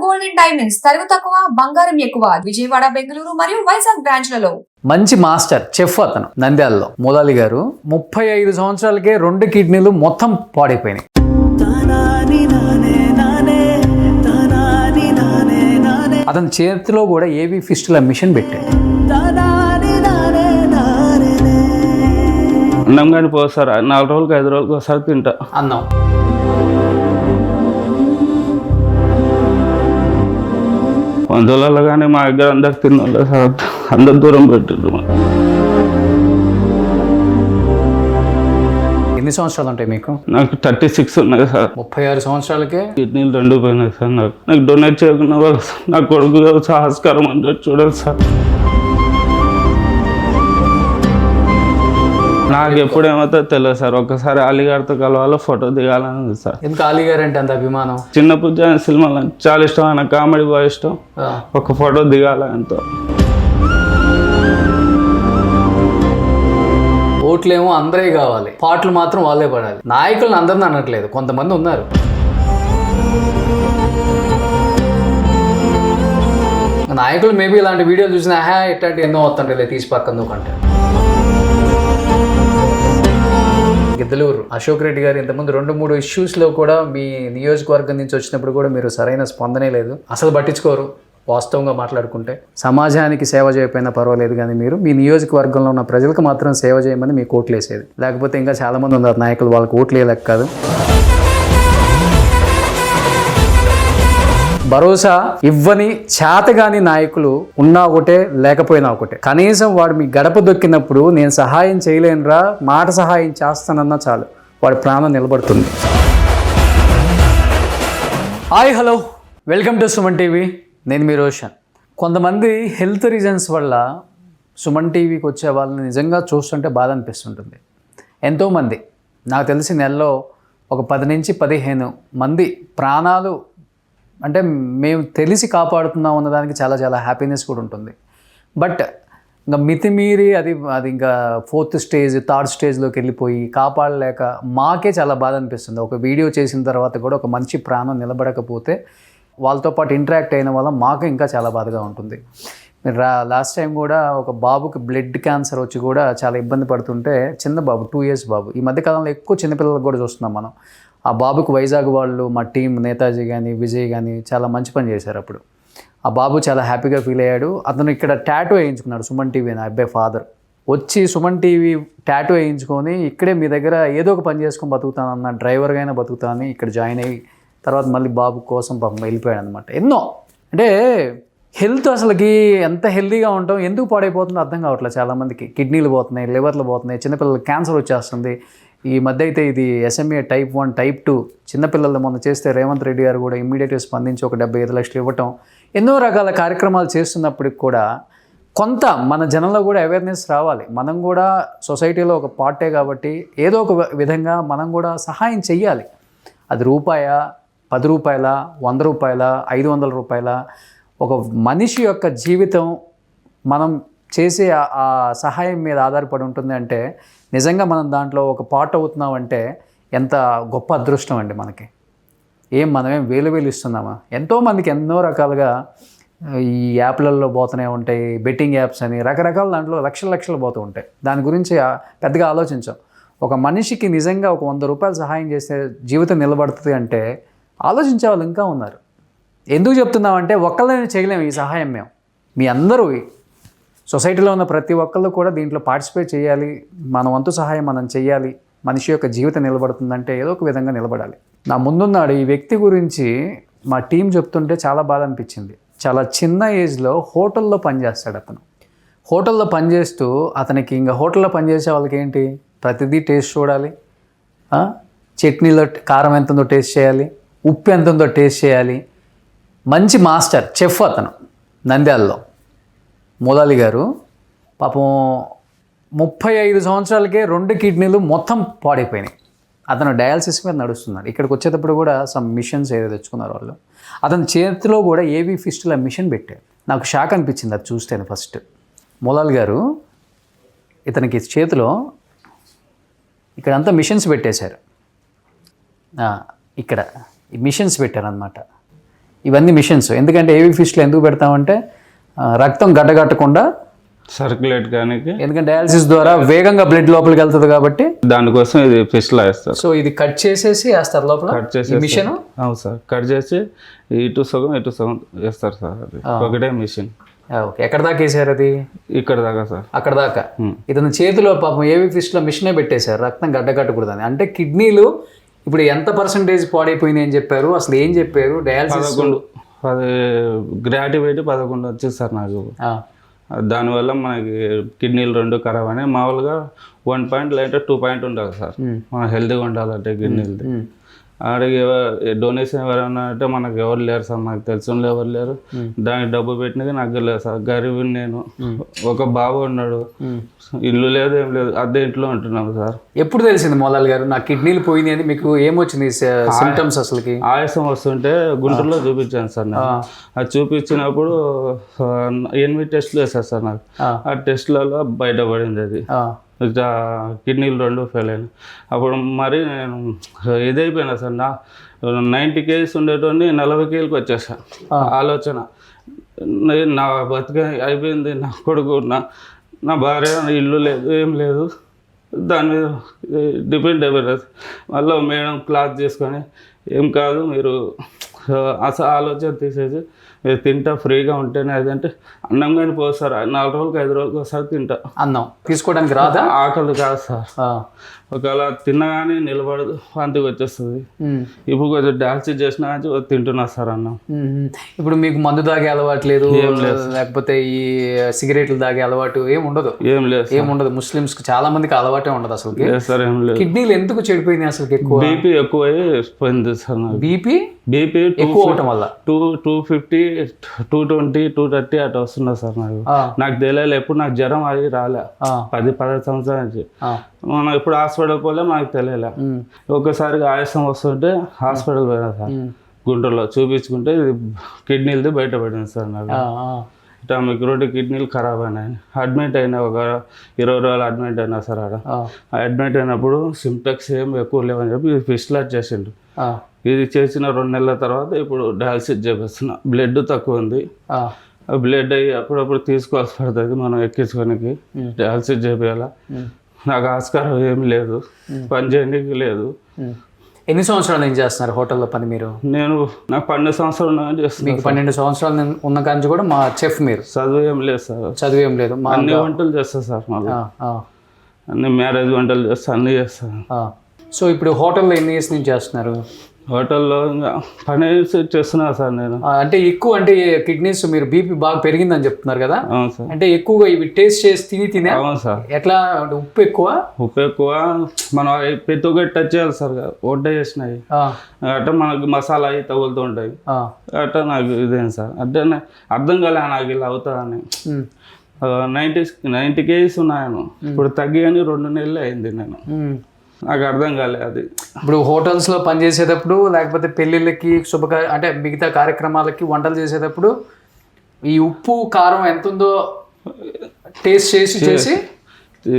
Gold and diamonds తరుగు తక్కువ బంగారం ఎక్కువ విజయవాడ బెంగళూరు మరియు వైజాగ్ బ్రాంచ్లలో. మంచి మాస్టర్ చెఫ్ అతను నంద్యాలలో ములాలి గారు 35 సంవత్సరాలకే 2 కిడ్నీలు మొత్తం పాడైపోయినాయి. అతని చేతిలో కూడా ఏవి ఫిస్టుల మిషన్ పెట్టాడు. అన్నం కానీ పోసారు 4 రోజులకు 5 రోజులకు ఒకసారి తింటా అన్నం. వందలలో కానీ మా దగ్గర అందరు తిన్నోళ్ళు సార్, అందరు దూరం పెట్టిండ్రు. ఎన్ని సంవత్సరాలు ఉంటాయి మీకు? నాకు 36 ఉన్నాయి సార్. 36 సంవత్సరాలకే కిడ్నీలు 2 పోయినాయి సార్. నాకు డొనేట్ చేయకుండా వాళ్ళు నా కొడుకు సాహస్కారం అంటే చూడాలి సార్. నాకు ఎప్పుడు ఏమవుతుందో తెలియదు సార్. ఒక్కసారి అలీగారితో కలవాలి, ఫోటో దిగాలని ఉంది సార్. ఎందుకు అలీ గారు అంటే అంత అభిమానం? చిన్నప్పుడు సినిమాలు చాలా ఇష్టం, ఆయన కామెడీ బాగా ఇష్టం. ఒక ఫోటో దిగాలి ఆయనతో. ఓట్లేమో అందరే కావాలి, పాటలు మాత్రం వాళ్ళే పడాలి. నాయకులను అందరిని అనట్లేదు, కొంతమంది ఉన్నారు. నాయకులు మేబీ ఇలాంటి వీడియోలు చూసినా ఇట్లాంటి ఎన్నో వస్తుంటే తీసి పక్కన కంటే. గిద్దలూరు అశోక్ రెడ్డి గారు ఇంతకుముందు 2-3 ఇష్యూస్లో కూడా మీ నియోజకవర్గం నుంచి వచ్చినప్పుడు కూడా మీరు సరైన స్పందనే లేదు, అసలు పట్టించుకోరు. వాస్తవంగా మాట్లాడుకుంటే సమాజానికి సేవ చేయకపోయినా పర్వాలేదు, కానీ మీరు మీ నియోజకవర్గంలో ఉన్న ప్రజలకు మాత్రం సేవ చేయమని మీకు ఓట్లు వేసేది. లేకపోతే ఇంకా చాలామంది ఉన్నారు నాయకులు, వాళ్ళకి ఓట్లు వేయలేక కాదు. భరోసా ఇవ్వని చేతగాని నాయకులు ఉన్నా ఒకటే, లేకపోయినా ఒకటే. కనీసం వాడు మీ గడప దొక్కినప్పుడు నేను సహాయం చేయలేనురా, మాట సహాయం చేస్తానన్నా చాలు, వాడి ప్రాణం నిలబడుతుంది. Hi hello, welcome to Suman TV. నేను మీ రోషన్. కొంతమంది హెల్త్ రీజన్స్ వల్ల సుమన్ టీవీకి వచ్చే వాళ్ళని నిజంగా చూస్తుంటే బాధ అనిపిస్తుంటుంది. ఎంతోమంది నాకు తెలిసి నెలలో ఒక 10 నుంచి 15 మంది ప్రాణాలు అంటే మేము తెలిసి కాపాడుతున్నాం అన్నదానికి చాలా చాలా హ్యాపీనెస్ కూడా ఉంటుంది. బట్ ఇంకా మితిమీరి అది ఇంకా 4th స్టేజ్ 3rd స్టేజ్లోకి వెళ్ళిపోయి కాపాడలేక మాకే చాలా బాధ అనిపిస్తుంది. ఒక వీడియో చేసిన తర్వాత కూడా ఒక మంచి ప్రాణం నిలబడకపోతే వాళ్ళతో పాటు ఇంటరాక్ట్ అయిన వల్ల మాకు ఇంకా చాలా బాధగా ఉంటుంది. మీరు లాస్ట్ టైం కూడా ఒక బాబుకి బ్లడ్ క్యాన్సర్ వచ్చి కూడా చాలా ఇబ్బంది పడుతుంటే, చిన్న బాబు 2 years బాబు. ఈ మధ్యకాలంలో ఎక్కువ చిన్నపిల్లలకు కూడా చూస్తున్నాం మనం. ఆ బాబుకు వైజాగ్ వాళ్ళు, మా టీం నేతాజీ కానీ విజయ్ కానీ చాలా మంచి పని చేశారు. అప్పుడు ఆ బాబు చాలా హ్యాపీగా ఫీల్ అయ్యాడు. అతను ఇక్కడ టాటూ వేయించుకున్నాడు. సుమన్ టీవీ నా అబ్బాయి ఫాదర్ వచ్చి సుమన్ టీవీ టాటూ వేయించుకొని ఇక్కడే మీ దగ్గర ఏదో ఒక పని చేసుకొని బతుకుతానన్న, డ్రైవర్గా అయినా బతుకుతానని ఇక్కడ జాయిన్ అయ్యి తర్వాత మళ్ళీ బాబు కోసం పాపం వెళ్ళిపోయాడు అనమాట. ఎన్నో అంటే హెల్త్ అసలుకి ఎంత హెల్తీగా ఉంటాం, ఎందుకు పాడైపోతుందో అర్థం కావట్లేదు చాలామందికి. కిడ్నీలు పోతున్నాయి, లివర్లు పోతున్నాయి, చిన్నపిల్లలకి క్యాన్సర్ వచ్చేస్తుంది. ఈ మధ్య అయితే ఇది SMA Type 1 Type 2 చిన్నపిల్లలు మొన్న చేస్తే రేవంత్ రెడ్డి గారు కూడా ఇమ్మీడియట్గా స్పందించి ఒక 75 లక్షలు ఇవ్వటం, ఎన్నో రకాల కార్యక్రమాలు చేస్తున్నప్పటికి కూడా కొంత మన జనంలో కూడా అవేర్నెస్ రావాలి. మనం కూడా సొసైటీలో ఒక పార్టే కాబట్టి ఏదో ఒక విధంగా మనం కూడా సహాయం చెయ్యాలి. అది రూపాయా, 10 రూపాయల, 100 రూపాయల, 500 రూపాయల, ఒక మనిషి యొక్క జీవితం మనం చేసే ఆ సహాయం మీద ఆధారపడి ఉంటుంది. అంటే నిజంగా మనం దాంట్లో ఒక పార్ట్ అవుతున్నామంటే ఎంత గొప్ప అదృష్టం అండి మనకి. మనమేం వేలు ఇస్తున్నామా? ఎంతోమందికి ఎన్నో రకాలుగా ఈ యాప్లలో పోతూనే ఉంటాయి, బెట్టింగ్ యాప్స్ అని రకరకాల దాంట్లో లక్షలు పోతూ ఉంటాయి. దాని గురించి పెద్దగా ఆలోచించాం. ఒక మనిషికి నిజంగా ఒక 100 రూపాయలు సహాయం చేస్తే జీవితం నిలబడుతుంది అంటే ఆలోచించే వాళ్ళు ఇంకా ఉన్నారు. ఎందుకు చెప్తున్నామంటే ఒక్కళ్ళని చేయలేము ఈ సహాయం. మేము మీ అందరూ సొసైటీలో ఉన్న ప్రతి ఒక్కళ్ళు కూడా దీంట్లో పార్టిసిపేట్ చేయాలి. మన వంతు సహాయం మనం చేయాలి. మనిషి యొక్క జీవితం నిలబడుతుందంటే ఏదో ఒక విధంగా నిలబడాలి. నా ముందున్నాడు ఈ వ్యక్తి గురించి మా టీం చెప్తుంటే చాలా బాధ అనిపించింది. చాలా చిన్న ఏజ్లో హోటల్లో పనిచేస్తాడు అతను. హోటల్లో పనిచేస్తూ అతనికి ఇంకా హోటల్లో పనిచేసే వాళ్ళకి ఏంటి, ప్రతిదీ టేస్ట్ చూడాలి. చట్నీలో కారం ఎంత ఉందో టేస్ట్ చేయాలి, ఉప్పు ఎంత ఉందో టేస్ట్ చేయాలి. మంచి మాస్టర్ చెఫ్ అతను నంద్యాలలో ములాలి గారు. పాపం 35 సంవత్సరాలకే 2 కిడ్నీలు మొత్తం పాడైపోయినాయి. అతను డయాలసిస్ మీద నడుస్తున్నాడు. ఇక్కడికి వచ్చేటప్పుడు కూడా సమ్ మిషన్స్ ఏదో తెచ్చుకున్నారు వాళ్ళు. అతని చేతిలో కూడా ఏవి ఫిస్టుల మిషన్ పెట్టారు. నాకు షాక్ అనిపించింది అది చూస్తేనే. ఫస్ట్ ములాలి గారు ఇతనికి చేతిలో ఇక్కడంతా మిషన్స్ పెట్టేశారు. ఇక్కడ మిషన్స్ పెట్టారనమాట. ఇవన్నీ మిషన్స్. ఎందుకంటే ఏవి ఫిష్లో ఎందుకు పెడతామంటే రక్తం గడ్డగట్టకుండా, సర్క్యులేట్ కానీ ఎందుకంటే డయాలసిస్ ద్వారా వేగంగా బ్లడ్ లోపలికి వెళ్తుంది కాబట్టి దానికోసం ఇది ఫిష్లో వేస్తారు. సో ఇది కట్ చేసేసి వేస్తారు లోపల కట్ చేసి మిషన్. అవును సార్, కట్ చేసి ఇటు సగం వేస్తారు సార్. అది ఒకటే మిషన్. ఓకే, ఎక్కడ దాకా వేసారు అది? ఇక్కడ దాకా సార్. అక్కడ దాకా. ఇతని చేతిలో పాపం ఏవి ఫిష్లో మిషనే పెట్టేశారు రక్తం గడ్డగట్టకూడదని. అంటే కిడ్నీలు ఇప్పుడు ఎంత పర్సంటేజ్ పాడైపోయింది అని చెప్పారు, అసలు ఏం చెప్పారు? డయాలసిస్ 10 గ్రాటివేట్ 11 వచ్చింది సార్ నాకు. దానివల్ల మనకి కిడ్నీలు 2 ఖరాబ్ అయినాయి. మామూలుగా 1 పాయింట్ లేదంటే 2 పాయింట్ ఉండాలి సార్ మనం హెల్తీగా ఉండాలంటే కిడ్నీలు. ఆడికి డొనేషన్ ఎవరైనా అంటే మనకు ఎవరు లేరు సార్, నాకు తెలిసిన ఎవరు లేరు. దానికి డబ్బు పెట్టినది నాకు లేదు సార్. గరీబ్ నేను, ఒక బాబు ఉన్నాడు, ఇల్లు లేదు ఏం లేదు, అద్దె ఇంట్లో ఉంటున్నాము సార్. ఎప్పుడు తెలిసింది మోలాల్ గారు నాకు కిడ్నీలు పోయింది అని? మీకు ఏమొచ్చింది సిమ్టమ్స్ అసలుకి? ఆయాసం వస్తుంటే గుంటూరులో చూపించాను సార్ నేను. అది చూపించినప్పుడు 8 టెస్టులు వేశారు సార్ నాకు. ఆ టెస్టులలో బయటపడింది అది ఇట్లా కిడ్నీలు 2 ఫెయిల్ అయినాయి. అప్పుడు మరి నేను ఇదైపోయినా సార్. 90 కేజీస్ ఉండేటోని 40 కేజీలకు వచ్చేసా. ఆలోచన నా బతుక అయిపోయింది, నా కొడుకు నా భార్య, ఇల్లు లేదు ఏం లేదు, దాని మీద డిపెండ్ అయిపోయినా. మళ్ళీ మేడం క్లాత్ చేసుకొని ఏం కాదు మీరు అసలు ఆలోచన తీసేసి మీరు తింటా ఫ్రీగా ఉంటేనే. అదంటే అన్నం కానీ పోదు సార్, 4 రోజులకు 5 రోజులకు ఒకసారి తింటా. అన్నం తీసుకోవడానికి రాదా? ఆకలి కాదు సార్. ఒకవేళ తిన్నా కానీ నిలబడదు, వాంతికి వచ్చేస్తుంది. ఇప్పుడు కొంచెం డాన్సీ చేసినా కానీ తింటున్నా సార్ అన్నం. ఇప్పుడు మీకు మందు తాగే అలవాటు లేదు, లేకపోతే ఈ సిగరెట్లు తాగే అలవాటు ఏం ఉండదు? ఏం ఉండదు. ముస్లిమ్స్ కి చాలా మందికి అలవాటే ఉండదు అసలు. సార్ ఏం లేదు. కిడ్నీలు ఎందుకు చెడిపోయినాయి అసలు? ఎక్కువ బీపీ ఎక్కువై పోయింది సార్ నాకు. బీపీ ఎక్కువ అవటం వల్ల 250, 220, 230 అట్లా వస్తున్నా సార్ నాకు. నాకు తెలియదు ఎప్పుడు, నాకు జ్వరం అది రాలే 10-15 సంవత్సరాల నుంచి. మనం ఇప్పుడు హాస్పిటల్ పోలే, మనకు తెలియలే. ఒక్కసారిగా ఆయాసం వస్తుంటే హాస్పిటల్ పోయినా సార్, గుంటూరులో చూపించుకుంటే ఇది కిడ్నీలది బయటపడింది సార్ నాకు. ఇట్లా మీకు 2 కిడ్నీలు ఖరాబ్ అయినాయి. అడ్మిట్ అయినా ఒక 20 రోజులు అడ్మిట్ అయినా సార్. ఆడ అడ్మిట్ అయినప్పుడు సిమ్టమ్స్ ఏం ఎక్కువ లేవని చెప్పి ఫిస్లాట్ చేసిండు. ఇది చేసిన 2 నెలల తర్వాత ఇప్పుడు డయాలసిస్ చేపిస్తున్నా. బ్లడ్ తక్కువ ఉంది, బ్లడ్ అయ్యి అప్పుడప్పుడు తీసుకోవాల్సి పడుతుంది మనం ఎక్కించుకోనికి. డయాలసిస్ చేయాలా, నాకు ఆస్కారం ఏం లేదు, పని చేయడానికి లేదు. ఎన్ని సంవత్సరాల నుంచి చేస్తున్నారు హోటల్లో పని మీరు? నాకు 12 సంవత్సరాలు చేస్తున్నాను. మీకు 12 సంవత్సరాలు ఉన్న కాంచి కూడా మా చెఫ్ మీరు? చదువు ఏం లేదు సార్. చదువు ఏం లేదు, అన్ని వంటలు చేస్తా సార్. మళ్ళీ అన్ని మ్యారేజ్ వంటలు చేస్తా, అన్నీ చేస్తాను. సో ఇప్పుడు హోటల్లో ఎన్ని ఇయర్స్ నుంచి చేస్తున్నారు? హోటల్లో ఇంకా పని చేస్తున్నా సార్ నేను. అంటే ఎక్కువ అంటే కిడ్నీస్ మీరు బీపీ బాగా పెరిగిందని చెప్తున్నారు కదా? అవును సార్. అంటే ఎక్కువగా ఇవి టేస్ట్ చేసి తినే? అవును సార్. ఎట్లా? ఉప్పు ఎక్కువ మనం ప్రతి ఒక్కటి టచ్ చేయాలి సార్. వంట చేసినాయి అట్లా మనకి మసాలా అవి తగులుతూ ఉంటాయి అట్లా. నాకు ఇదేం సార్ అంటే అర్థం కాలే నాకు ఇలా అవుతుందని. 90 కేజీస్ ఉన్నాను, ఇప్పుడు తగ్గి అని 2 నెలలు అయింది. నాకు అర్థం కాలేదు అది. ఇప్పుడు హోటల్స్లో పనిచేసేటప్పుడు లేకపోతే పెళ్ళిళ్ళకి అంటే మిగతా కార్యక్రమాలకి వంటలు చేసేటప్పుడు ఈ ఉప్పు కారం ఎంత ఉందో టేస్ట్ చేసి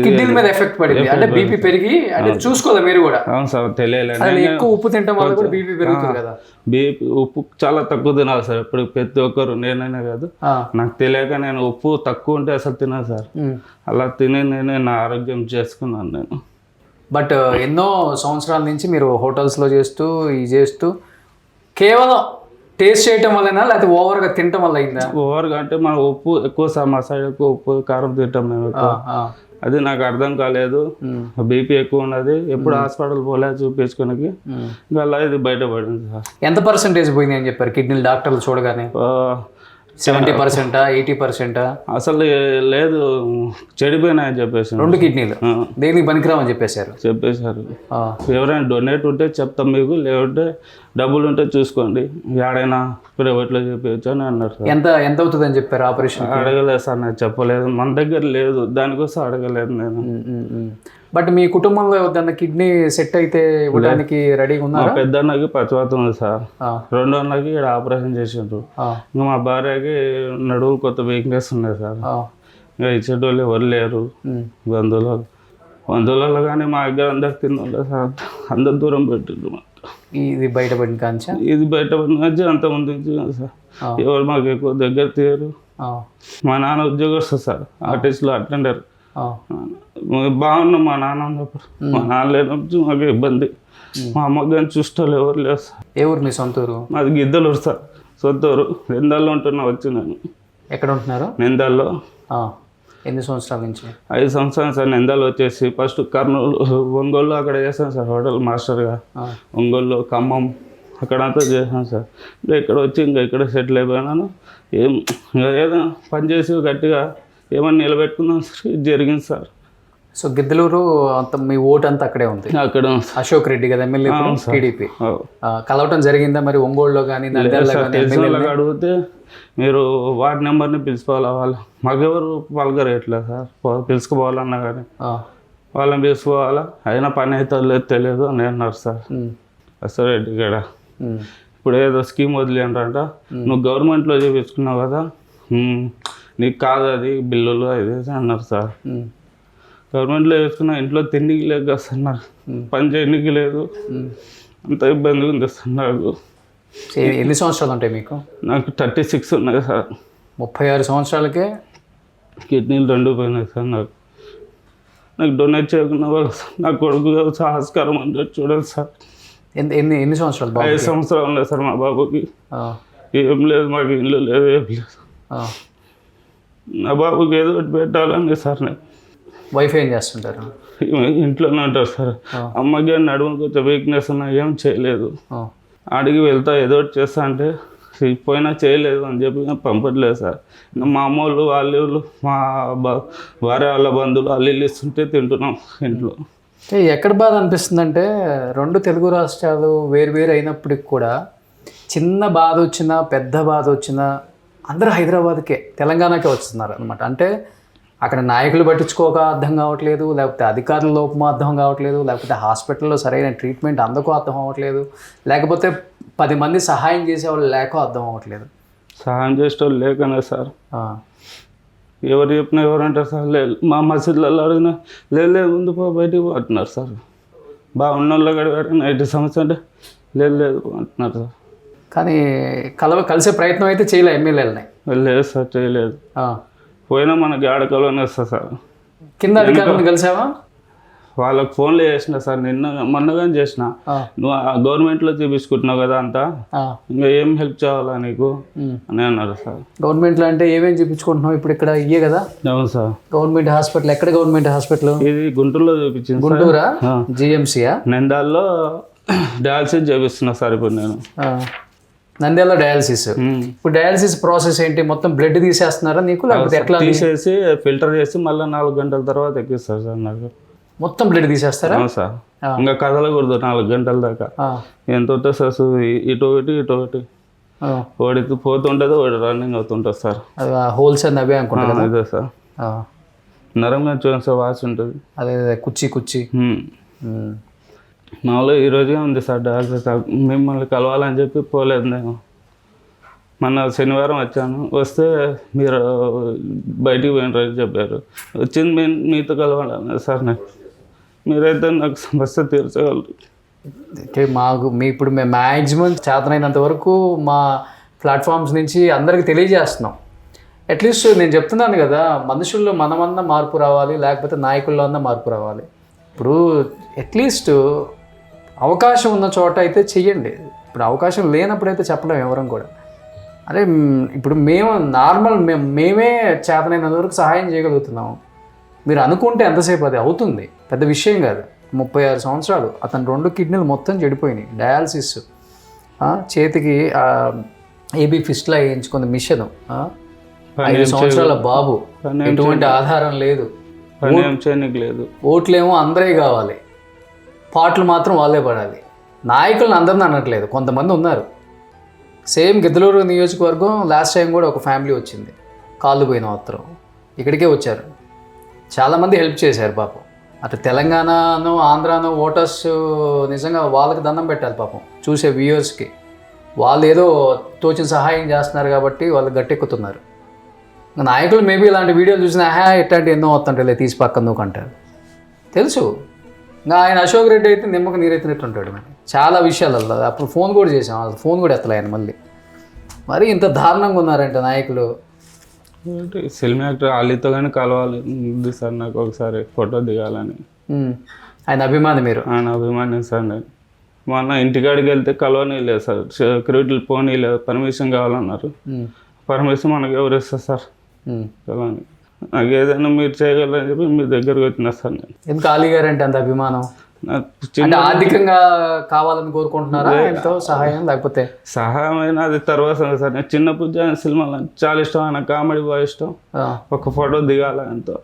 కిడ్నీల మీద ఎఫెక్ట్ పడింది. అంటే బీపీ పెరిగి అంటే చూసుకోవాలి మీరు కూడా. అవును సార్, తెలియలేదు. ఎక్కువ ఉప్పు తినడం వల్ల కూడా బీపీ పెరుగుతుంది కదా. బీపీ ఉప్పు చాలా తక్కువ తినాలి సార్. ఇప్పుడు ప్రతి ఒక్కరు, నేనైనా కాదు, నాకు తెలియక నేను ఉప్పు తక్కువ ఉంటే అసలు తినాలి సార్. అలా తిని నేనే నా ఆరోగ్యం చేసుకున్నాను నేను. బట్ ఎన్నో సంవత్సరాల నుంచి మీరు హోటల్స్లో చేస్తూ కేవలం టేస్ట్ చేయటం వల్లనా లేకపోతే ఓవర్గా తినటం వల్ల అయిందా? ఓవర్గా అంటే మనం ఉప్పు ఎక్కువ సార్, మా సైడ్ ఎక్కువ ఉప్పు కారం తింటాం మేము ఎక్కువ. అది నాకు అర్థం కాలేదు. బీపీ ఎక్కువ ఉన్నది, ఎప్పుడు హాస్పిటల్ పోలే చూపించుకోనికి. అలా ఇది బయటపడింది సార్. ఎంత పర్సెంటేజ్ పోయింది అని చెప్పారు కిడ్నీలు డాక్టర్లు చూడగానే? 70%, 80%? అసలు లేదు, చెడిపోయినాయని చెప్పేసి 2 కిడ్నీలు దేనికి పనికిరామని చెప్పేశారు. ఎవరైనా డొనేట్ ఉంటే చెప్తాం మీకు, లేకుంటే డబ్బులు ఉంటే చూసుకోండి, ఏడైనా ప్రైవేట్లో చెప్పవచ్చు అని అన్నారు సార్. ఎంత అవుతుంది అని చెప్పారు ఆపరేషన్? అడగలేదు సార్, నాకు చెప్పలేదు, మన దగ్గర లేదు, దానికోసం అడగలేదు నేను. బట్ మీ కుటుంబంలో ఎవరిదన్నా కిడ్నీ సెట్ అయితే ఇవ్వడానికి రెడీగా ఉన్నారు? పెద్ద అన్నకి పచ్చివాతం ఉంది సార్, 2వ అన్నకి ఇక్కడ ఆపరేషన్ చేసిండ్రు. ఇంకా మా భార్యకి నడువు కొత్త వీక్నెస్ ఉన్నాయి సార్. ఇంకా ఇచ్చేటోళ్ళు ఎవరు లేరు, బంధువులలో కానీ మా దగ్గర అందరు తిన్నాడు సార్, అందరు దూరం పెట్టిండ్రు. ఇది బయటపడిన కాంచా ఇది బయటపడిన నుంచి అంత ముందు నుంచి కాదు సార్. ఎవరు మాకు ఎక్కువ దగ్గర తీయరు. మా నాన్న ఉద్యోగస్తు సార్, ఆర్టిస్ట్లో అటెండర్. బాగున్నాం మా నాన్న ఉన్నప్పుడు. మా నాన్న లేనప్పుడు మాకు ఇబ్బంది. మా అమ్మ కానీ చూస్తాలు ఎవరు లేరు సార్. ఏ ఊరు మీ సొంత ఊరు? మాది గిద్దలూరు సార్, సొంత ఊరు. నిందాల్లో ఉంటున్నా వచ్చి నేను. ఎక్కడ ఉంటున్నారు? నిందాల్లో. ఎన్ని సంవత్సరాల నుంచి? 5 సంవత్సరాలు సార్. నిందాలు వచ్చేసి ఫస్ట్ కర్నూలు, ఒంగోలు అక్కడ చేశాను సార్ హోటల్ మాస్టర్గా. ఒంగోలు, ఖమ్మం అక్కడంతా చేశాను సార్. ఇంకా ఇక్కడ వచ్చి ఇంకా ఇక్కడ సెటిల్ అయిపోయినాను. ఏదో పని చేసి గట్టిగా ఏమన్నా నిలబెట్టుకుందాం సార్, ఇది జరిగింది సార్. సో గిద్దలూరు అంత మీ ఓటు అంతా అక్కడే ఉంది? అక్కడ అశోక్ రెడ్డి కదా ఎమ్మెల్యే, టీడీపీ. కలవటం జరిగిందా మరి ఒంగోలులో కానీ నంద్యాలలో కానీ? అడిగితే మీరు వార్డ్ నెంబర్ని పిలుచుకోవాలి, వాళ్ళు మాకెవరు పలకరేయట్లేదు సార్. పిలుచుకోవాలన్నా కానీ వాళ్ళని పిలుచుకోవాలా, అయినా పని అయితే లేదు తెలియదు అని అన్నారు సార్. అసలు రెడ్డి ఇక్కడ ఇప్పుడు ఏదో స్కీమ్ వదిలేంట, నువ్వు గవర్నమెంట్లో చేయించుకున్నావు కదా, నీకు కాదు అది బిల్లులు అది అన్నారు సార్. గవర్నమెంట్లో వేసుకున్నా ఇంట్లో తిండికి లేదు కదా సార్, నాకు పని చేయడానికి లేదు, అంత ఇబ్బంది ఉంది సార్ నాకు. ఎన్ని సంవత్సరాలు ఉంటాయి మీకు? నాకు 36 ఉన్నాయి సార్. 36 సంవత్సరాలకే కిడ్నీలు 2 పోయినాయి సార్. నాకు డొనేట్ చేయకుండా వాళ్ళు నా కొడుకు ఆస్కారం అంటే చూడాలి సార్. ఎన్ని సంవత్సరాలు? 5 సంవత్సరాలు ఉన్నాయి సార్ మా బాబుకి. ఏం లేదు, మాకు ఇల్లు లేదు, ఏం లేదు. నా బాబుకి ఏదో ఒకటి పెట్టాలని సార్. నేను వైఫ్ ఏం చేస్తుంటారు? ఇంట్లోనే ఉంటారు సార్. అమ్మకి నడుము కొంచెం వీక్నెస్ ఉన్నా ఏం చేయలేదు. అడిగి వెళ్తా ఏదో ఒకటి చేస్తా అంటే పోయినా చేయలేదు అని చెప్పి పంపట్లేదు సార్. మా అమ్మ వాళ్ళు మా భార్య వాళ్ళ బంధువులు వాళ్ళు ఇల్లు ఇస్తుంటే తింటున్నాం ఇంట్లో. ఎక్కడ బాధ అనిపిస్తుందంటే 2 తెలుగు రాష్ట్రాలు వేరు అయినప్పటికి కూడా చిన్న బాధ వచ్చినా పెద్ద బాధ వచ్చినా అందరూ హైదరాబాద్కే, తెలంగాణకే వస్తున్నారు అనమాట. అంటే అక్కడ నాయకులు పట్టించుకోక అర్థం కావట్లేదు, లేకపోతే అధికారుల లోపమో అర్థం కావట్లేదు, లేకపోతే హాస్పిటల్లో సరైన ట్రీట్మెంట్ అందకో అర్థం అవ్వట్లేదు, లేకపోతే 10 మంది సహాయం చేసేవాళ్ళు లేకో అర్థం అవ్వట్లేదు. సహాయం చేసేవాళ్ళు లేకనే సార్. ఎవరు చెప్పినా ఎవరంటారు సార్, లేదు మా మసీదులలో అడిగినా లేదు ముందు పో బయటికి అంటున్నారు సార్. బాగున్న వాళ్ళు అడిగారు 80 సంవత్సరం అంటే లేదు అంటున్నారు సార్. కానీ కలిసే ప్రయత్నం అయితే చేయలే ఎమ్మెల్యేలని? లేదు సార్, చేయలేదు. పోయినా మనకి ఆడకలోనే వస్తా సార్. కింద అధికారులను కలిసావా? వాళ్ళకి ఫోన్లో చేసిన సార్, మొన్నగానే చేసిన. నువ్వు గవర్నమెంట్లో చూపించుకుంటున్నావు కదా అంతా, ఇంకా ఏం హెల్ప్ చేయాలా నీకు అని అన్నారు సార్. గవర్నమెంట్లో అంటే ఏమేమి చూపించుకుంటున్నావు ఇప్పుడు? ఇక్కడ ఇయ్యే కదా? అవును సార్. గవర్నమెంట్ హాస్పిటల్ ఎక్కడ? గవర్నమెంట్ హాస్పిటల్ ఇది గుంటూరులో చూపించింది. గుంటూరా? జిఎంసీయా? నంద్యాలలో డయాలసిస్ చేపిస్తున్నా సార్ ఇప్పుడు నేను. నంద్యాల డయాలసిస్. ఇప్పుడు డయాలసిస్ ప్రాసెస్ ఏంటి? మొత్తం బ్లడ్ తీసేస్తున్నారా నీకు, లేకపోతే ఎట్లా? తీసేసి ఫిల్టర్ చేసి మళ్ళీ 4 గంటల తర్వాత ఎక్కిస్తారు సార్ నాకు. మొత్తం బ్లడ్ తీసేస్తారా? సార్ ఇంకా కదలకూడదు 4 గంటల దాకా. ఎంత ఉంటుంది సార్, ఇటు ఒకటి ఓడి పోతుంటుంది, ఓడి రన్నింగ్ అవుతుంటుంది సార్. హోల్స్ అని అవే అనుకుంటా. అదే సార్, నరంగా చూడండి సార్, వాసి ఉంటుంది. అదే కుర్చీ. మామూలుగా ఈరోజే ఉంది సార్ డాక్టర్ సార్, మిమ్మల్ని కలవాలని చెప్పి పోలేదు నేను. మొన్న శనివారం వచ్చాను, వస్తే మీరు బయటికి పోయినారని చెప్పారు. వచ్చింది మీతో కలవాలన్నా సార్. మీరైతే నాకు సమస్య తీర్చగలరు. ఇప్పుడు మేము మ్యాక్సిమం చేతనైనంత వరకు మా ప్లాట్ఫామ్స్ నుంచి అందరికీ తెలియజేస్తున్నాం. అట్లీస్ట్ నేను చెప్తున్నాను కదా, మనుషుల్లో మనమన్నా మార్పు రావాలి, లేకపోతే నాయకుల్లో అన్నా మార్పు రావాలి. ఇప్పుడు అట్లీస్ట్ అవకాశం ఉన్న చోట అయితే చెయ్యండి. ఇప్పుడు అవకాశం లేనప్పుడైతే చెప్పలేం ఎవరం కూడా. అదే ఇప్పుడు మేమే చేతనైనంత వరకు సహాయం చేయగలుగుతున్నాము. మీరు అనుకుంటే ఎంతసేపు అది అవుతుంది, పెద్ద విషయం కాదు. 36 సంవత్సరాలు, అతను 2 కిడ్నీలు మొత్తం చెడిపోయినాయి, డయాలసిస్. చేతికి ఏబీ ఫిస్ట్లా వేయించుకుంది మిషన్. 5 సంవత్సరాల బాబు, ఎటువంటి ఆధారం లేదు, ఓట్లేమో అందరే కావాలి, పాటలు మాత్రం వాళ్ళే పడాలి. నాయకులను అందరిని అనట్లేదు, కొంతమంది ఉన్నారు. సేమ్ గిద్దలూరు నియోజకవర్గం లాస్ట్ టైం కూడా ఒక ఫ్యామిలీ వచ్చింది, కాళ్ళు పోయిన మాత్రం ఇక్కడికే వచ్చారు. చాలామంది హెల్ప్ చేశారు పాపం. అటు తెలంగాణనో ఆంధ్రానో ఓటర్స్ నిజంగా వాళ్ళకి దండం పెట్టాలి పాపం, చూసే వ్యూయర్స్కి. వాళ్ళు ఏదో తోచిన సహాయం చేస్తున్నారు కాబట్టి వాళ్ళు గట్టెక్కుతున్నారు. నాయకులు మేబీ ఇలాంటి వీడియోలు చూసినా ఇట్లాంటి ఎన్నో వస్తుంటాయి, తీసి పక్కన దూకంటారు తెలుసు. ఇంకా ఆయన అశోక్ రెడ్డి అయితే నిమ్మకు నీరెత్తినట్టు ఉంటాడు. మరి చాలా విషయాలలో అప్పుడు ఫోన్ కూడా చేసాం, వాళ్ళు ఫోన్ కూడా ఎత్తలే ఆయన మళ్ళీ. మరి ఇంత దారుణంగా ఉన్నారంటే నాయకులు. సినిమా యాక్టర్ వాళ్ళతో కానీ కలవాలి ఉంది సార్, నాకు ఒకసారి ఫోటో దిగాలని. ఆయన అభిమాని మీరు? ఆయన అభిమాని సార్. నేను మొన్న ఇంటికాడికి వెళ్తే కలవని లేదు సార్, సెక్యూరిటీలు పోనీ లేదు, పర్మిషన్ కావాలన్నారు. పర్మిషన్ మనకు ఎవరు ఇస్తారు సార్ కలవని? నాకు ఏదైనా మీరు చేయగలరని చెప్పి మీ దగ్గరకు వచ్చినా సార్ నేను. ఎందుకు అలీ గారు అంటే అంత అభిమానం? అంటే ఆర్థికంగా కావాలని కోరుకుంటున్నారా ఎంతో సహాయం, లేకపోతే సహాయం అయినా అది తర్వాత సార్. నేను చిన్నప్పుడు ఆయన సినిమాలు చాలా ఇష్టం, ఆయన కామెడీ బాగా ఇష్టం. ఒక ఫోటో దిగాలి ఎంతో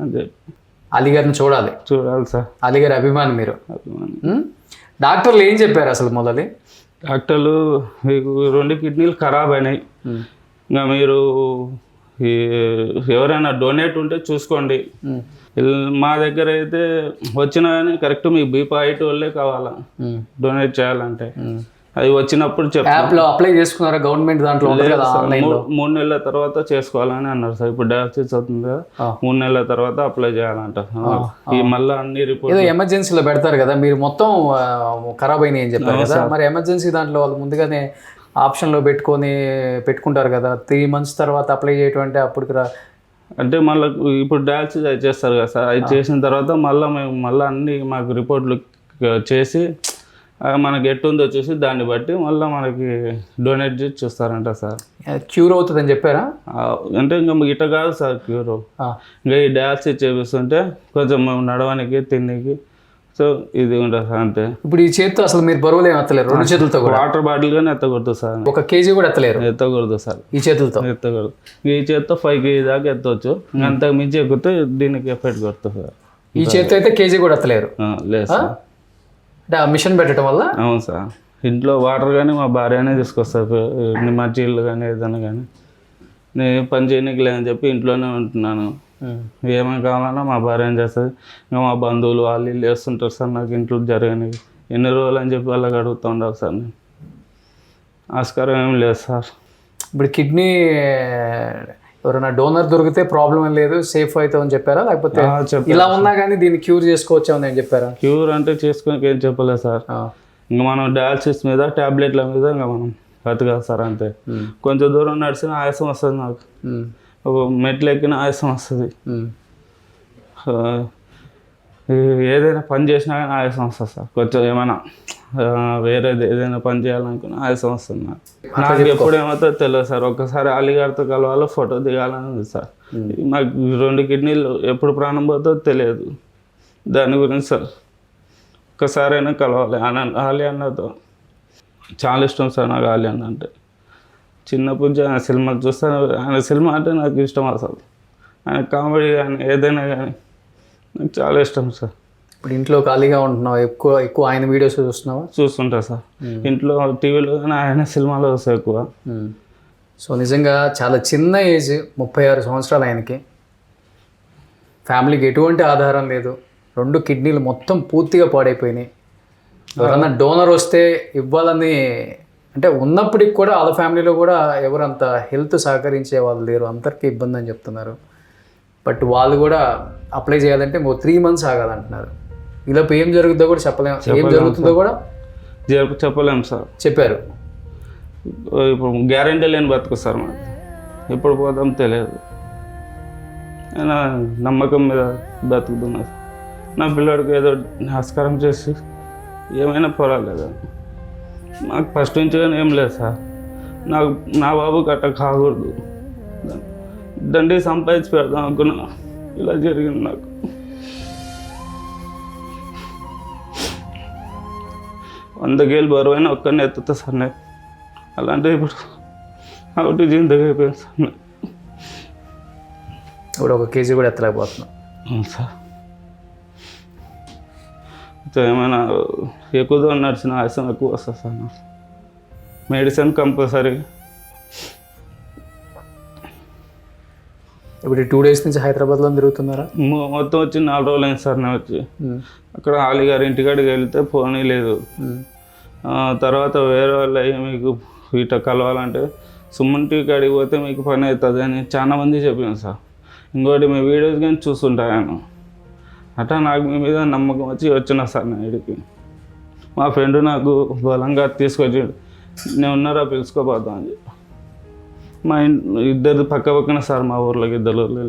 అంతే. అలీ గారిని చూడాలి సార్. అలీ గారి అభిమాని మీరు? అభిమాని. డాక్టర్లు ఏం చెప్పారు అసలు మొదలు? డాక్టర్లు మీకు 2 కిడ్నీలు ఖరాబ్ అయినాయి, ఇంకా మీరు ఎవరైనా డొనేట్ ఉంటే చూసుకోండి. మా దగ్గర అయితే వచ్చినా కానీ కరెక్ట్ మీకు B+8 వాళ్ళే కావాలా డొనేట్ చేయాలంటే. అది వచ్చినప్పుడు యాప్లో అప్లై చేసుకున్నారా? గవర్నమెంట్ దాంట్లో 3 నెలల తర్వాత చేసుకోవాలని అన్నారు సార్. ఇప్పుడు డయాలసిస్ అవుతుంది కదా, 3 నెలల తర్వాత అప్లై చేయాలంట. ఈ మళ్ళీ అన్ని రిపోర్ట్ ఎమర్జెన్సీలో పెడతారు కదా, మీరు మొత్తం ఖరాబ్ అయినాయి అని చెప్పారు కదా, మరి ఎమర్జెన్సీ దాంట్లో వాళ్ళు ముందుగానే ఆప్షన్లో పెట్టుకుంటారు కదా, 3 months తర్వాత అప్లై చేయటం అంటే అప్పుడు అంటే మళ్ళీ ఇప్పుడు డయాలసిస్ అది చేస్తారు కదా సార్, అది చేసిన తర్వాత మళ్ళీ అన్ని మాకు రిపోర్ట్లు చేసి మనకి ఎట్టుందో చూసి దాన్ని బట్టి మళ్ళీ మనకి డొనేట్ చేసి చూస్తారంట సార్. క్యూర్ అవుతుందని చెప్పారా? అంటే ఇంకా ఇట కాదు సార్ క్యూర్, ఇంకా ఈ డయాలసిస్ చేపిస్తుంటే కొంచెం నడవడానికి తినడానికి సో ఇది ఉంటుంది సార్ అంతే. ఇప్పుడు ఈ చేతితో అసలు మీరు బరువులు ఏమి ఎత్తలేరు? 2 చేతులతో వాటర్ బాటిల్ కానీ ఎత్తకూడదు సార్. 1 kg కూడా ఎత్తకూడదు సార్ ఈ చేతులతో? ఎత్తకూడదు. ఈ చేతితో 5 kg దాకా ఎత్తవచ్చు, అంతకు మించి ఎక్కితే దీనికి ఎఫెక్ట్ కొడుతుంది సార్. ఈ చేతితో అయితే కేజీ కూడా ఎత్తలేరు? లేదు సార్. అంటే ఆ మిషన్ పెట్టడం వల్ల? అవును సార్. ఇంట్లో వాటర్ కానీ మా భార్యనే తీసుకొస్తారు, మజ్జిగలు కానీ ఏదైనా కానీ. నేను పని చేయడానికి లేదని చెప్పి ఇంట్లోనే ఉంటున్నాను. ఏమైనా కావాలన్నా మా భార్య ఏం చేస్తుంది, ఇంకా మా బంధువులు వాళ్ళు వీళ్ళు వేస్తుంటారు సార్. నాకు ఇంట్లో జరగని ఎన్ని రోజులు అని చెప్పి వాళ్ళకి అడుగుతూ ఉండాలి సార్. నేను ఆస్కారం ఏం లేదు సార్. ఇప్పుడు కిడ్నీ ఎవరైనా డోనర్ దొరికితే ప్రాబ్లం ఏం లేదు, సేఫ్ అవుతామని చెప్పారా? లేకపోతే ఇలా ఉన్నా కానీ దీన్ని క్యూర్ చేసుకోవచ్చామని ఏం చెప్పారా? క్యూర్ అంటే చేసుకోనికి ఏం చెప్పలేదు సార్. ఇంకా మనం డయాలసిస్ మీద ట్యాబ్లెట్ల మీద ఇంకా మనం బతకాలి సార్ అంతే. కొంచెం దూరం నడిచిన ఆయాసం వస్తుంది నాకు, మెట్లు ఎక్కిన ఆయాసం వస్తుంది, ఏదైనా పని చేసినా కానీ ఆయాసం వస్తుంది సార్. కొంచెం ఏమైనా వేరేది ఏదైనా పని చేయాలనుకున్నా ఆయాసం వస్తుంది నాకు ఎప్పుడు ఏమవుతుందో తెలియదు సార్. ఒక్కసారి అలీగారితో కలవాలి, ఫోటో దిగాలని ఉంది సార్. నాకు 2 కిడ్నీలు ఎప్పుడు ప్రాణం పోతుందో తెలియదు, దాని గురించి సార్ ఒక్కసారైనా కలవాలి. ఆలీ అన్నతో చాలా ఇష్టం సార్ నాకు. ఆలీ అన్న అంటే చిన్నప్పటి నుంచి ఆయన సినిమాలు చూస్తాను, ఆయన సినిమా అంటే నాకు ఇష్టం అసలు. ఆయన కామెడీ కానీ ఏదైనా కానీ నాకు చాలా ఇష్టం సార్. ఇప్పుడు ఇంట్లో ఖాళీగా ఉంటున్నావు, ఎక్కువ ఆయన వీడియోస్ చూస్తున్నావా? చూస్తుంటా సార్. ఇంట్లో టీవీలో కానీ ఆయన సినిమాలో వస్తాయి ఎక్కువ. సో నిజంగా చాలా చిన్న ఏజ్, 36 సంవత్సరాలు ఆయనకి. ఫ్యామిలీకి ఎటువంటి ఆధారం లేదు, 2 కిడ్నీలు మొత్తం పూర్తిగా పాడైపోయినాయి. ఎవరన్నా డోనర్ వస్తే ఇవ్వాలని అంటే ఉన్నప్పటికి కూడా వాళ్ళ ఫ్యామిలీలో కూడా ఎవరంత హెల్త్ సహకరించే వాళ్ళు లేరు, అందరికీ ఇబ్బంది అని చెప్తున్నారు. బట్ వాళ్ళు కూడా అప్లై చేయాలంటే 3 months ఆగాలంటున్నారు. ఇలా ఏం జరుగుతుందో కూడా చెప్పలేము, ఏం జరుగుతుందో కూడా చెప్పలేము సార్. చెప్పారు ఇప్పుడు గ్యారెంటీ లేని బతుకు సార్ మాకు, ఎప్పుడు పోతాం తెలియదు. నేను నమ్మకం మీద బతుకుతున్నా. నా పిల్లడికి ఏదో నమస్కారం చేసి ఏమైనా పర్వాలేదు. నాకు ఫస్ట్ నుంచి కానీ ఏం లేదు సార్. నాకు నా బాబు కట్ట కాకూడదు, దండి సంపాదించి పెడదాం అనుకున్నా, ఇలా జరిగింది నాకు. వంద కేలు బరువైనా ఒక్కరిని ఎత్తుతా సార్ నేను. అలాంటి ఇప్పుడు ఒకటి జిందగీ అయిపోయింది సార్. ఇప్పుడు 1 kg కూడా ఎత్తలేకపోతున్నాం. అవును సార్. ఏమైనా ఎక్కువ దూరం నడిచిన ఆయాసం ఎక్కువ వస్తుంది సార్. Medicine compulsory. ఇప్పుడు 2 days నుంచి హైదరాబాద్లో తిరుగుతున్నారా? మొత్తం వచ్చి 4 రోజులు అయింది సార్. నేను వచ్చి అక్కడ ఆలీ గారి ఇంటికాడికి వెళ్తే ఫోన్ లేదు. తర్వాత వేరే వాళ్ళు మీకు ఇట కలవాలంటే సుమన్ టీవీ కాడికి పోతే మీకు పని అవుతుంది అని చాలా మంది చెప్పాను సార్. ఇంకోటి మీ వీడియోస్ కానీ చూస్తుంటాను. అట్లా నాకు మీ మీద నమ్మకం వచ్చి వచ్చినా సార్ నా ఇడికి. మా ఫ్రెండ్ నాకు బలంగా తీసుకొచ్చి నేను ఉన్నారా పిలుచుకోపోతా అని చెప్పి. మా ఇద్దరు పక్క పక్కన సార్ మా ఊర్లోకి ఇద్దరు వెళ్ళి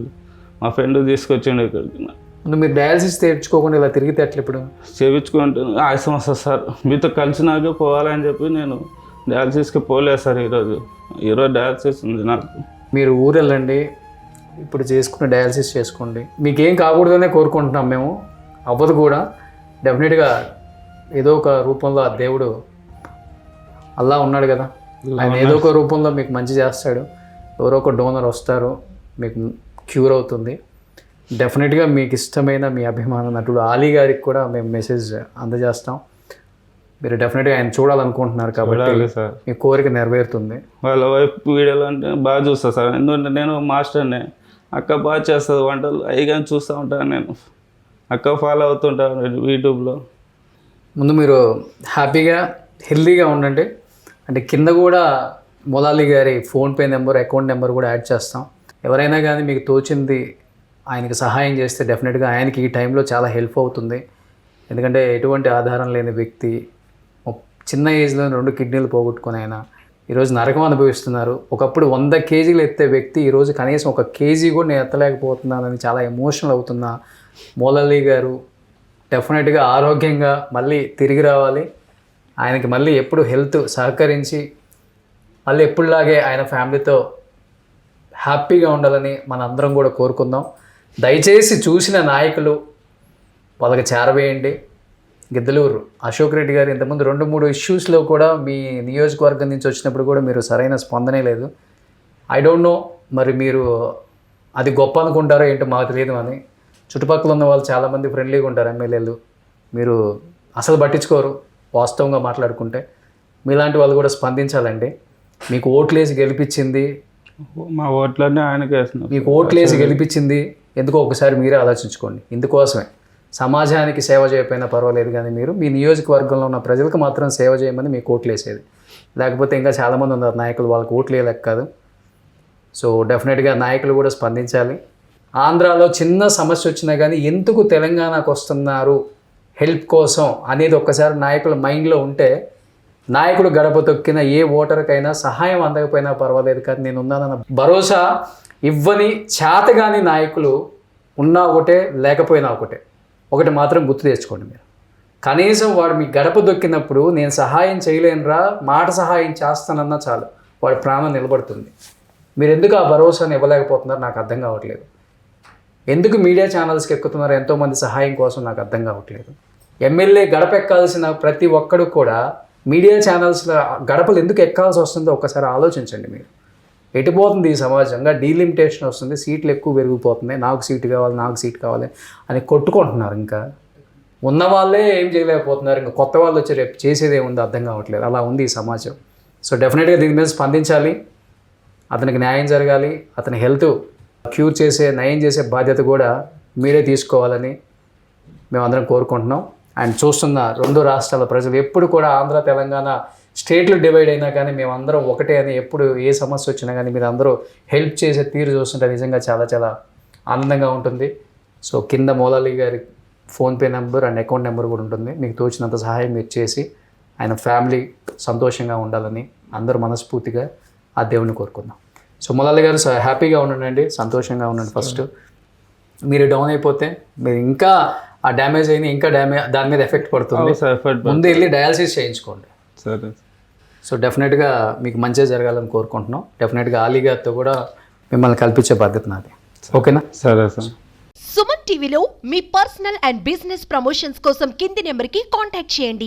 మా ఫ్రెండ్ తీసుకొచ్చిండు ఇక్కడికి. ముందు మీరు డయాలసిస్ తెచ్చుకోకుండా ఇలా తిరిగితే ఎట్లా ఇప్పుడు? చేయించుకుంటే ఆయాసం వస్తుంది సార్, మీతో కలిసినాకే పోవాలని చెప్పి నేను డయాలసిస్కి పోలేదు సార్. ఈరోజు డయాలసిస్ ఉంది నాకు. మీరు ఊరు వెళ్ళండి, ఇప్పుడు చేసుకున్న డయాలసిస్ చేసుకోండి. మీకేం కాకూడదనే కోరుకుంటున్నాం మేము, అవ్వదు కూడా. డెఫినెట్గా ఏదో ఒక రూపంలో ఆ దేవుడు అల్లా ఉన్నాడు కదా, ఆయన ఏదో ఒక రూపంలో మీకు మంచి చేస్తాడు. ఎవరో ఒక డోనర్ వస్తారు, మీకు క్యూర్ అవుతుంది. డెఫినెట్గా మీకు ఇష్టమైన మీ అభిమాన నటుడు ఆలీ గారికి కూడా మేము మెసేజ్ అందజేస్తాం. మీరు డెఫినెట్గా ఆయన చూడాలనుకుంటున్నారు కాబట్టి సార్ మీ కోరిక నెరవేరుతుంది. వాళ్ళ వైఫ్ వీడియోలు అంటే బాగా చూస్తా సార్, ఎందుకంటే నేను మాస్టర్నే. అక్క బాగా చేస్తుంది వంటలు, అవి కానీ చూస్తూ ఉంటాను నేను. అక్క ఫాలో అవుతుంటాను యూట్యూబ్లో. ముందు మీరు హ్యాపీగా హెల్తీగా ఉండండి. అంటే కింద కూడా మొలాలి గారి ఫోన్పే నెంబర్, అకౌంట్ నెంబర్ కూడా యాడ్ చేస్తాం. ఎవరైనా కానీ మీకు తోచింది ఆయనకి సహాయం చేస్తే డెఫినెట్గా ఆయనకి ఈ టైంలో చాలా హెల్ప్ అవుతుంది. ఎందుకంటే ఎటువంటి ఆధారం లేని వ్యక్తి, చిన్న ఏజ్లో 2 కిడ్నీలు పోగొట్టుకుని ఆయన ఈరోజు నరకం అనుభవిస్తున్నారు. ఒకప్పుడు 100 కేజీలు ఎత్తే వ్యక్తి ఈరోజు కనీసం 1 కేజీ కూడా నేను ఎత్తలేకపోతున్నానని చాలా ఎమోషనల్ అవుతున్న మొలాలి గారు డెఫినెట్గా ఆరోగ్యంగా మళ్ళీ తిరిగి రావాలి. ఆయనకి మళ్ళీ ఎప్పుడు హెల్త్ సహకరించి మళ్ళీ ఎప్పుడులాగే ఆయన ఫ్యామిలీతో హ్యాపీగా ఉండాలని మన అందరం కూడా కోరుకుందాం. దయచేసి చూసిన నాయకులు వాళ్ళకి చేరవేయండి. గిద్దలూరు అశోక్ రెడ్డి గారు ఇంతకుముందు 2-3 ఇష్యూస్లో కూడా మీ నియోజకవర్గం నుంచి వచ్చినప్పుడు కూడా మీరు సరైన స్పందనే లేదు. ఐ డోంట్ నో, మరి మీరు అది గొప్ప అనుకుంటారో ఏంటో మాకు తెలియదు అని. చుట్టుపక్కల ఉన్న వాళ్ళు చాలామంది ఫ్రెండ్లీగా ఉంటారు ఎమ్మెల్యేలు, మీరు అసలు పట్టించుకోరు. వాస్తవంగా మాట్లాడుకుంటే మీలాంటి వాళ్ళు కూడా స్పందించాలండి. మీకు ఓట్లేసి గెలిపించింది, మా ఓట్లన్నీ ఆయనకి వేస్తున్నాం. మీకు ఓట్లేసి గెలిపించింది ఎందుకో ఒకసారి మీరే ఆలోచించుకోండి. ఇందుకోసమే సమాజానికి సేవ చేయకపోయినా పర్వాలేదు, కానీ మీరు మీ నియోజకవర్గంలో ఉన్న ప్రజలకు మాత్రం సేవ చేయమని మీకు ఓట్లు వేసేది. లేకపోతే ఇంకా చాలామంది ఉన్నారు నాయకులు, వాళ్ళకి ఓట్లు వేయలేక కాదు. సో డెఫినెట్గా నాయకులు కూడా స్పందించాలి. ఆంధ్రాలో చిన్న సమస్య వచ్చినా కానీ ఎందుకు తెలంగాణకు వస్తున్నారు హెల్ప్ కోసం అనేది ఒక్కసారి నాయకుల మైండ్లో ఉంటే, నాయకుడు గడప తొక్కిన ఏ ఓటర్కైనా సహాయం అందకపోయినా పర్వాలేదు కానీ నేను ఉన్నానన్న భరోసా ఇవ్వని చేతగాని నాయకులు ఉన్నా ఒకటే, లేకపోయినా ఒకటే. ఒకటి మాత్రం గుర్తు తెచ్చుకోండి మీరు, కనీసం వాడు మీ గడప దొక్కినప్పుడు నేను సహాయం చేయలేనురా, మాట సహాయం చేస్తానన్నా చాలు వాడి ప్రాణం నిలబడుతుంది. మీరు ఎందుకు ఆ భరోసాను ఇవ్వలేకపోతున్నారు నాకు అర్థం కావట్లేదు. ఎందుకు మీడియా ఛానల్స్కి ఎక్కుతున్నారు ఎంతోమంది సహాయం కోసం నాకు అర్థం కావట్లేదు. ఎమ్మెల్యే గడప ఎక్కాల్సిన ప్రతి ఒక్కడు కూడా మీడియా ఛానల్స్లో గడపలు ఎందుకు ఎక్కాల్సి వస్తుందో ఒక్కసారి ఆలోచించండి మీరు. ఎటుపోతుంది ఈ సమాజంగా, డీలిమిటేషన్ వస్తుంది, సీట్లు ఎక్కువ పెరిగిపోతున్నాయి, నాకు సీటు కావాలి, నాకు సీటు కావాలి అని కొట్టుకుంటున్నారు. ఇంకా ఉన్న వాళ్ళే ఏం చేయలేకపోతున్నారు, ఇంకా కొత్త వాళ్ళు వచ్చి రేపు చేసేది ఏముందో అర్థం కావట్లేదు. అలా ఉంది ఈ సమాజం. సో డెఫినెట్గా దీని మీద స్పందించాలి. అతనికి న్యాయం జరగాలి. అతని హెల్త్ క్యూర్ చేసే, నయం చేసే బాధ్యత కూడా మీరే తీసుకోవాలని మేమందరం కోరుకుంటున్నాం. అండ్ చూస్తున్న 2 రాష్ట్రాల ప్రజలు ఎప్పుడు కూడా ఆంధ్ర తెలంగాణ స్టేట్లు డివైడ్ అయినా కానీ మేమందరం ఒకటే అని, ఎప్పుడు ఏ సమస్య వచ్చినా కానీ మీరు అందరూ హెల్ప్ చేసే తీరు చూస్తుంటే నిజంగా చాలా చాలా ఆనందంగా ఉంటుంది. సో కింద మొలాలి గారి PhonePe number and account number కూడా ఉంటుంది. మీకు తోచినంత సహాయం మీరు చేసి ఆయన ఫ్యామిలీ సంతోషంగా ఉండాలని అందరూ మనస్ఫూర్తిగా ఆ దేవుని కోరుకుందాం. సో మొలాలి గారు హ్యాపీగా ఉండండి, సంతోషంగా ఉండండి. ఫస్ట్ మీరు డౌన్ అయిపోతే మీరు ఇంకా ఆ డ్యామేజ్ అయినా ఇంకా దాని మీద ఎఫెక్ట్ పడుతుంది. ముందు వెళ్ళి డయాలసిస్ చేయించుకోండి. సరే. సో డెఫినెట్గా మీకు మంచిగా జరగాలని కోరుకుంటున్నాం. డెఫినెట్గా ఆలీ గారితో కూడా మిమ్మల్ని కల్పించే బాధ్యత నాది. ఓకేనా? సరే సార్. సుమన్ టీవీలో మీ పర్సనల్ అండ్ బిజినెస్ ప్రమోషన్స్ కోసం కింది నెంబర్కి కాంటాక్ట్ చేయండి.